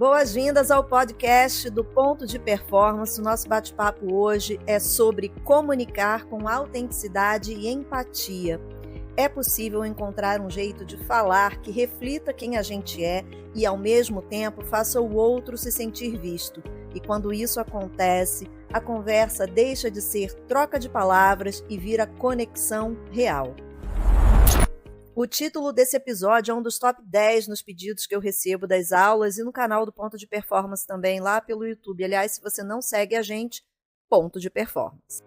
Boas-vindas ao podcast do Ponto de Performance. O nosso bate-papo hoje é sobre comunicar com autenticidade e empatia. É possível encontrar um jeito de falar que reflita quem a gente é e, ao mesmo tempo, faça o outro se sentir visto. E quando isso acontece, a conversa deixa de ser troca de palavras e vira conexão real. O título desse episódio é um dos top 10 nos pedidos que eu recebo das aulas e no canal do Ponto de Performance também, lá pelo YouTube. Aliás, se você não segue a gente, Ponto de Performance.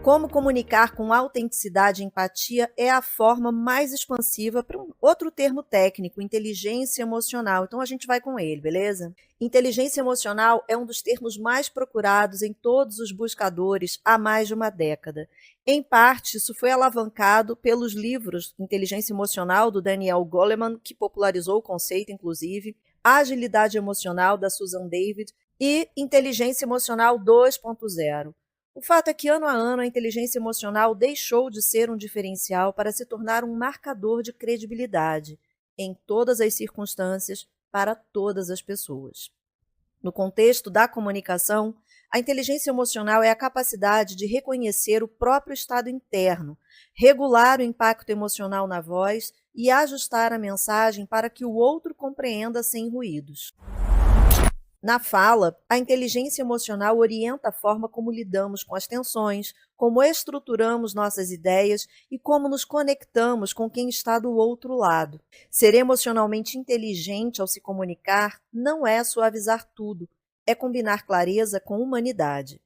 Como comunicar com autenticidade e empatia é a forma mais expansiva para um outro termo técnico, inteligência emocional. Então a gente vai com ele, beleza? Inteligência emocional é um dos termos mais procurados em todos os buscadores há mais de uma década. Em parte, isso foi alavancado pelos livros Inteligência Emocional, do Daniel Goleman, que popularizou o conceito, inclusive, Agilidade Emocional, da Susan David, e Inteligência Emocional 2.0. O fato é que, ano a ano, a inteligência emocional deixou de ser um diferencial para se tornar um marcador de credibilidade, em todas as circunstâncias, para todas as pessoas. No contexto da comunicação, a inteligência emocional é a capacidade de reconhecer o próprio estado interno, regular o impacto emocional na voz e ajustar a mensagem para que o outro compreenda sem ruídos. Na fala, a inteligência emocional orienta a forma como lidamos com as tensões, como estruturamos nossas ideias e como nos conectamos com quem está do outro lado. Ser emocionalmente inteligente ao se comunicar não é suavizar tudo, é combinar clareza com humanidade.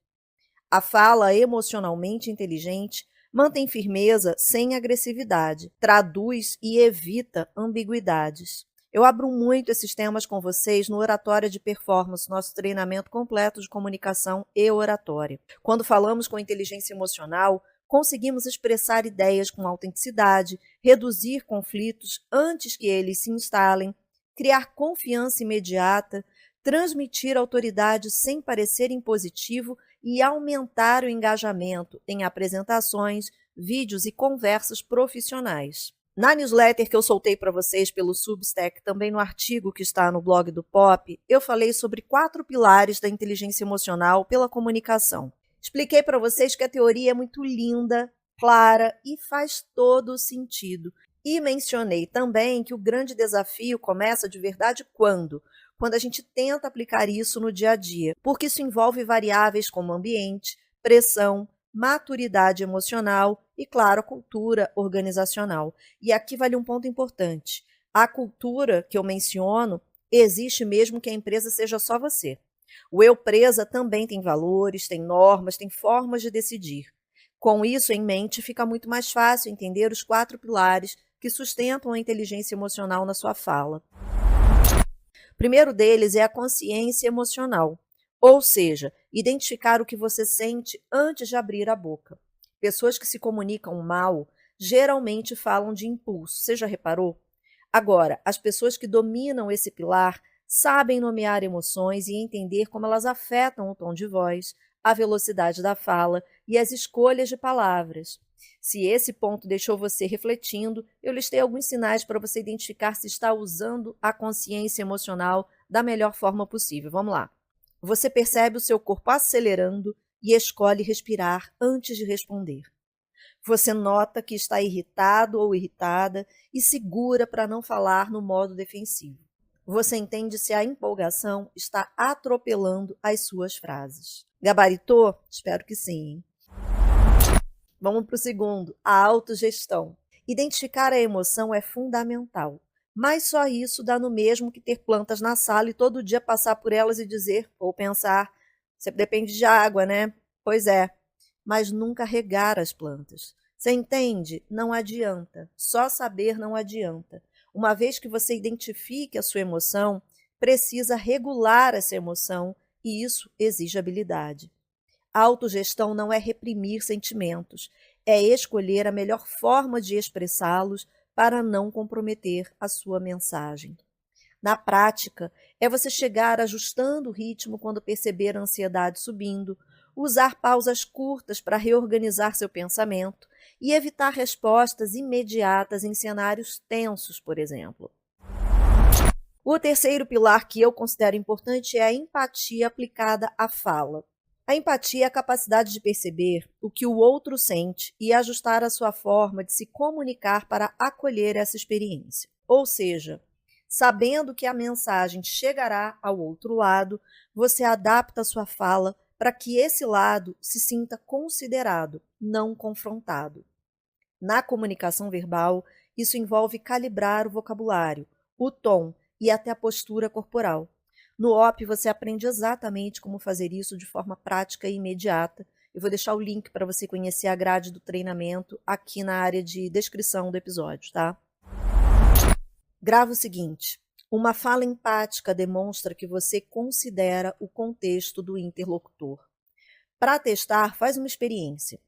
A fala emocionalmente inteligente mantém firmeza sem agressividade, traduz e evita ambiguidades. Eu abro muito esses temas com vocês no Oratória de Performance, nosso treinamento completo de comunicação e oratória. Quando falamos com inteligência emocional, conseguimos expressar ideias com autenticidade, reduzir conflitos antes que eles se instalem, criar confiança imediata, transmitir autoridade sem parecer impositivo e aumentar o engajamento em apresentações, vídeos e conversas profissionais. Na newsletter que eu soltei para vocês pelo Substack, também no artigo que está no blog do Pop, eu falei sobre 4 pilares da inteligência emocional pela comunicação. Expliquei para vocês que a teoria é muito linda, clara e faz todo sentido. E mencionei também que o grande desafio começa de verdade quando a gente tenta aplicar isso no dia a dia, porque isso envolve variáveis como ambiente, pressão, maturidade emocional e, claro, a cultura organizacional. E aqui vale um ponto importante. A cultura que eu menciono existe mesmo que a empresa seja só você. O eu-presa também tem valores, tem normas, tem formas de decidir. Com isso em mente, fica muito mais fácil entender os 4 pilares que sustentam a inteligência emocional na sua fala. O primeiro deles é a consciência emocional, ou seja, identificar o que você sente antes de abrir a boca. Pessoas que se comunicam mal geralmente falam de impulso, você já reparou? Agora, as pessoas que dominam esse pilar sabem nomear emoções e entender como elas afetam o tom de voz, a velocidade da fala e as escolhas de palavras. Se esse ponto deixou você refletindo, eu listei alguns sinais para você identificar se está usando a consciência emocional da melhor forma possível. Vamos lá. Você percebe o seu corpo acelerando e escolhe respirar antes de responder. Você nota que está irritado ou irritada e segura para não falar no modo defensivo. Você entende se a empolgação está atropelando as suas frases. Gabaritou? Espero que sim, hein? Vamos para o segundo, a autogestão. Identificar a emoção é fundamental. Mas só isso dá no mesmo que ter plantas na sala e todo dia passar por elas e dizer ou pensar, você depende de água, né? Pois é, mas nunca regar as plantas. Você entende? Não adianta. Só saber não adianta. Uma vez que você identifique a sua emoção, precisa regular essa emoção e isso exige habilidade. A autogestão não é reprimir sentimentos, é escolher a melhor forma de expressá-los para não comprometer a sua mensagem. Na prática, é você chegar ajustando o ritmo quando perceber a ansiedade subindo, usar pausas curtas para reorganizar seu pensamento e evitar respostas imediatas em cenários tensos, por exemplo. O terceiro pilar que eu considero importante é a empatia aplicada à fala. A empatia é a capacidade de perceber o que o outro sente e ajustar a sua forma de se comunicar para acolher essa experiência. Ou seja, sabendo que a mensagem chegará ao outro lado, você adapta a sua fala para que esse lado se sinta considerado, não confrontado. Na comunicação verbal, isso envolve calibrar o vocabulário, o tom e até a postura corporal. No OP, você aprende exatamente como fazer isso de forma prática e imediata. Eu vou deixar o link para você conhecer a grade do treinamento aqui na área de descrição do episódio, tá? Grava o seguinte: uma fala empática demonstra que você considera o contexto do interlocutor. Para testar, faz uma experiência.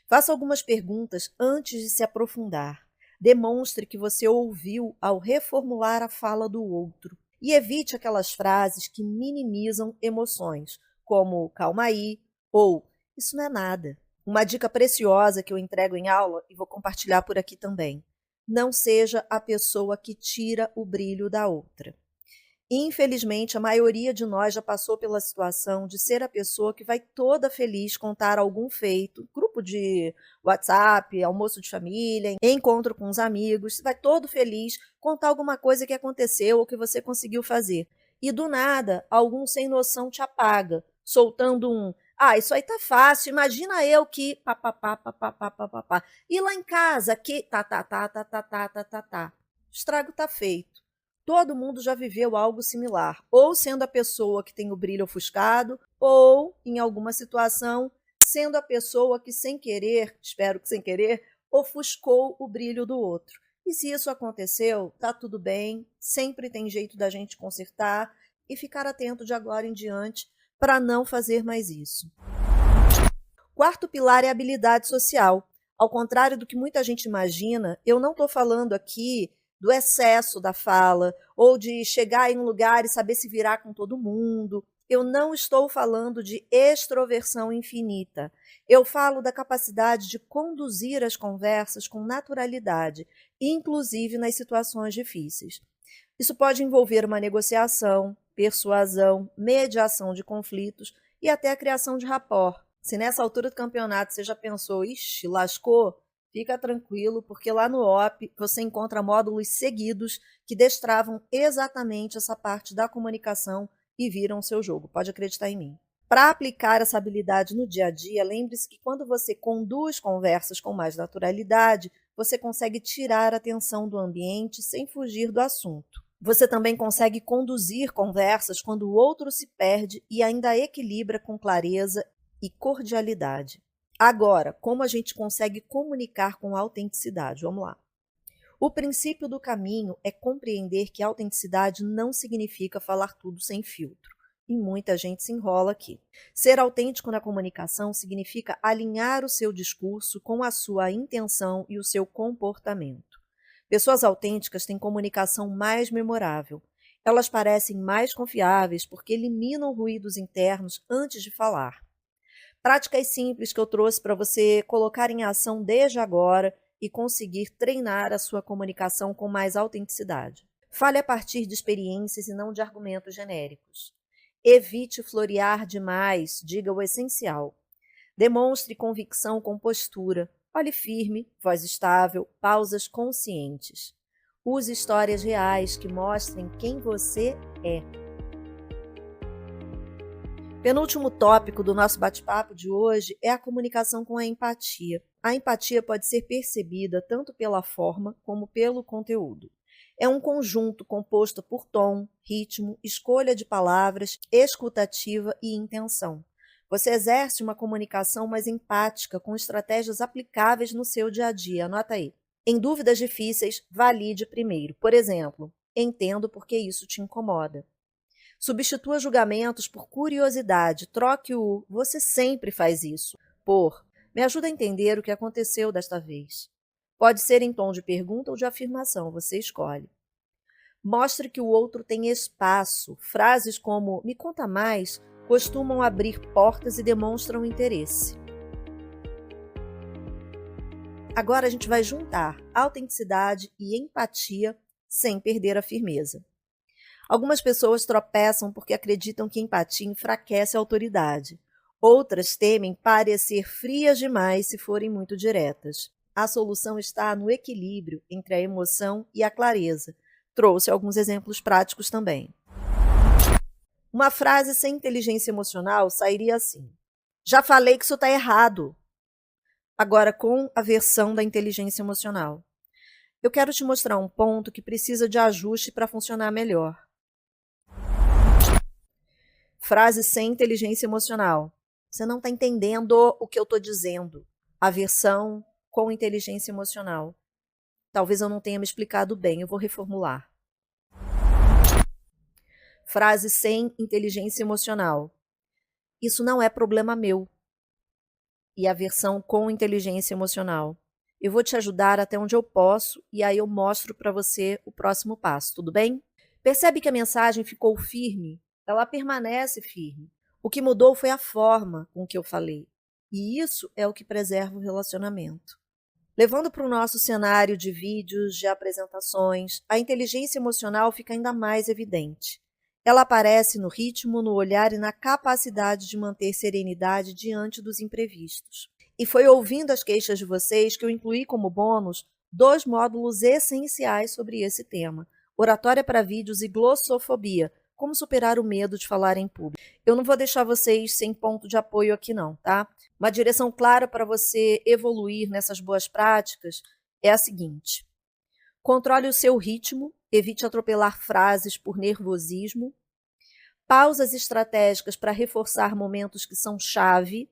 Faça algumas perguntas antes de se aprofundar. Demonstre que você ouviu ao reformular a fala do outro. E evite aquelas frases que minimizam emoções, como calma aí ou isso não é nada. Uma dica preciosa que eu entrego em aula e vou compartilhar por aqui também. Não seja a pessoa que tira o brilho da outra. Infelizmente, a maioria de nós já passou pela situação de ser a pessoa que vai toda feliz contar algum feito, grupo de WhatsApp, almoço de família, encontro com os amigos, vai todo feliz contar alguma coisa que aconteceu ou que você conseguiu fazer. E do nada, algum sem noção te apaga, soltando um: ah, isso aí tá fácil, imagina eu que papapá, papapá, papapá. E lá em casa, que tá. O estrago tá feito. Todo mundo já viveu algo similar, ou sendo a pessoa que tem o brilho ofuscado, ou, em alguma situação, sendo a pessoa que sem querer, espero que sem querer, ofuscou o brilho do outro. E se isso aconteceu, tá tudo bem, sempre tem jeito da gente consertar e ficar atento de agora em diante para não fazer mais isso. Quarto pilar é a habilidade social. Ao contrário do que muita gente imagina, eu não estou falando aqui do excesso da fala, ou de chegar em um lugar e saber se virar com todo mundo. Eu não estou falando de extroversão infinita. Eu falo da capacidade de conduzir as conversas com naturalidade, inclusive nas situações difíceis. Isso pode envolver uma negociação, persuasão, mediação de conflitos e até a criação de rapport. Se nessa altura do campeonato você já pensou, ixi, lascou, fica tranquilo, porque lá no OP você encontra módulos seguidos que destravam exatamente essa parte da comunicação e viram o seu jogo. Pode acreditar em mim. Para aplicar essa habilidade no dia a dia, lembre-se que quando você conduz conversas com mais naturalidade, você consegue tirar a atenção do ambiente sem fugir do assunto. Você também consegue conduzir conversas quando o outro se perde e ainda equilibra com clareza e cordialidade. Agora, como a gente consegue comunicar com autenticidade? Vamos lá. O princípio do caminho é compreender que autenticidade não significa falar tudo sem filtro. E muita gente se enrola aqui. Ser autêntico na comunicação significa alinhar o seu discurso com a sua intenção e o seu comportamento. Pessoas autênticas têm comunicação mais memorável. Elas parecem mais confiáveis porque eliminam ruídos internos antes de falar. Práticas simples que eu trouxe para você colocar em ação desde agora e conseguir treinar a sua comunicação com mais autenticidade. Fale a partir de experiências e não de argumentos genéricos. Evite florear demais, diga o essencial. Demonstre convicção com postura. Olhe firme, voz estável, pausas conscientes. Use histórias reais que mostrem quem você é. Penúltimo tópico do nosso bate-papo de hoje é a comunicação com a empatia. A empatia pode ser percebida tanto pela forma como pelo conteúdo. É um conjunto composto por tom, ritmo, escolha de palavras, escutativa e intenção. Você exerce uma comunicação mais empática com estratégias aplicáveis no seu dia a dia. Anota aí. Em dúvidas difíceis, valide primeiro. Por exemplo, entendo porque isso te incomoda. Substitua julgamentos por curiosidade. Troque o "você sempre faz isso" por "me ajuda a entender o que aconteceu desta vez". Pode ser em tom de pergunta ou de afirmação, você escolhe. Mostre que o outro tem espaço. Frases como "me conta mais" costumam abrir portas e demonstram interesse. Agora a gente vai juntar autenticidade e empatia sem perder a firmeza. Algumas pessoas tropeçam porque acreditam que empatia enfraquece a autoridade. Outras temem parecer frias demais se forem muito diretas. A solução está no equilíbrio entre a emoção e a clareza. Trouxe alguns exemplos práticos também. Uma frase sem inteligência emocional sairia assim: já falei que isso está errado. Agora, com a versão da inteligência emocional. Eu quero te mostrar um ponto que precisa de ajuste para funcionar melhor. Frase sem inteligência emocional. Você não está entendendo o que eu estou dizendo. A versão com inteligência emocional. Talvez eu não tenha me explicado bem, eu vou reformular. Frase sem inteligência emocional. Isso não é problema meu. E a versão com inteligência emocional. Eu vou te ajudar até onde eu posso e aí eu mostro para você o próximo passo, tudo bem? Percebe que a mensagem ficou firme? Ela permanece firme. O que mudou foi a forma com que eu falei. E isso é o que preserva o relacionamento. Levando para o nosso cenário de vídeos, de apresentações, a inteligência emocional fica ainda mais evidente. Ela aparece no ritmo, no olhar e na capacidade de manter serenidade diante dos imprevistos. E foi ouvindo as queixas de vocês que eu incluí como bônus 2 módulos essenciais sobre esse tema: oratória para vídeos e glossofobia, como superar o medo de falar em público. Eu não vou deixar vocês sem ponto de apoio aqui não, tá? Uma direção clara para você evoluir nessas boas práticas é a seguinte: controle o seu ritmo, evite atropelar frases por nervosismo, pausas estratégicas para reforçar momentos que são chave,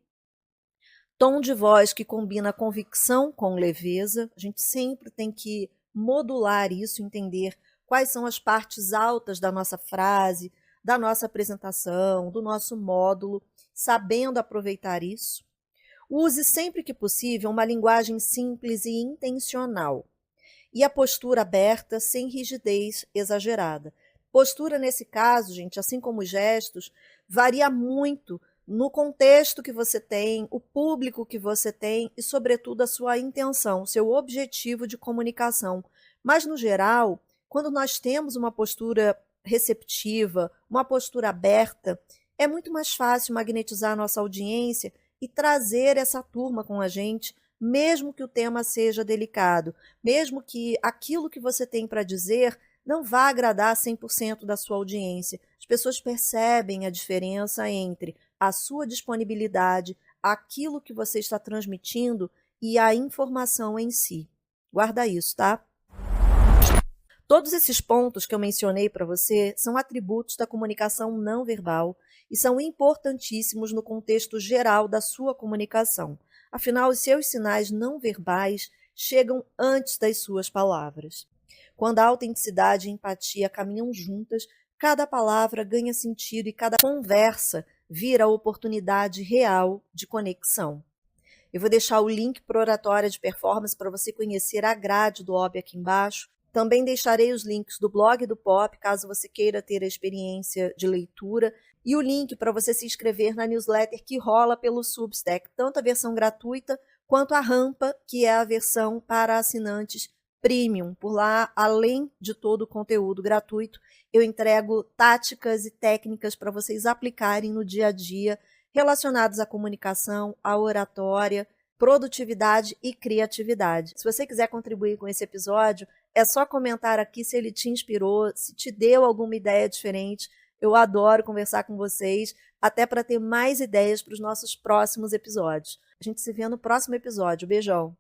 tom de voz que combina convicção com leveza. A gente sempre tem que modular isso, entender quais são as partes altas da nossa frase, da nossa apresentação, do nosso módulo, sabendo aproveitar isso. Use sempre que possível uma linguagem simples e intencional. E a postura aberta, sem rigidez exagerada. Postura, nesse caso, gente, assim como os gestos, varia muito no contexto que você tem, o público que você tem e, sobretudo, a sua intenção, o seu objetivo de comunicação. Mas, no geral, quando nós temos uma postura receptiva, uma postura aberta, é muito mais fácil magnetizar a nossa audiência e trazer essa turma com a gente, mesmo que o tema seja delicado, mesmo que aquilo que você tem para dizer não vá agradar 100% da sua audiência. As pessoas percebem a diferença entre a sua disponibilidade, aquilo que você está transmitindo e a informação em si. Guarda isso, tá? Todos esses pontos que eu mencionei para você são atributos da comunicação não verbal e são importantíssimos no contexto geral da sua comunicação. Afinal, os seus sinais não verbais chegam antes das suas palavras. Quando a autenticidade e a empatia caminham juntas, cada palavra ganha sentido e cada conversa vira oportunidade real de conexão. Eu vou deixar o link para a oratória de performance para você conhecer a grade do OB aqui embaixo. Também deixarei os links do blog do Pop, caso você queira ter a experiência de leitura, e o link para você se inscrever na newsletter que rola pelo Substack, tanto a versão gratuita quanto a rampa, que é a versão para assinantes premium. Por lá, além de todo o conteúdo gratuito, eu entrego táticas e técnicas para vocês aplicarem no dia a dia, relacionados à comunicação, à oratória, produtividade e criatividade. Se você quiser contribuir com esse episódio, é só comentar aqui se ele te inspirou, se te deu alguma ideia diferente. Eu adoro conversar com vocês, até para ter mais ideias para os nossos próximos episódios. A gente se vê no próximo episódio. Beijão!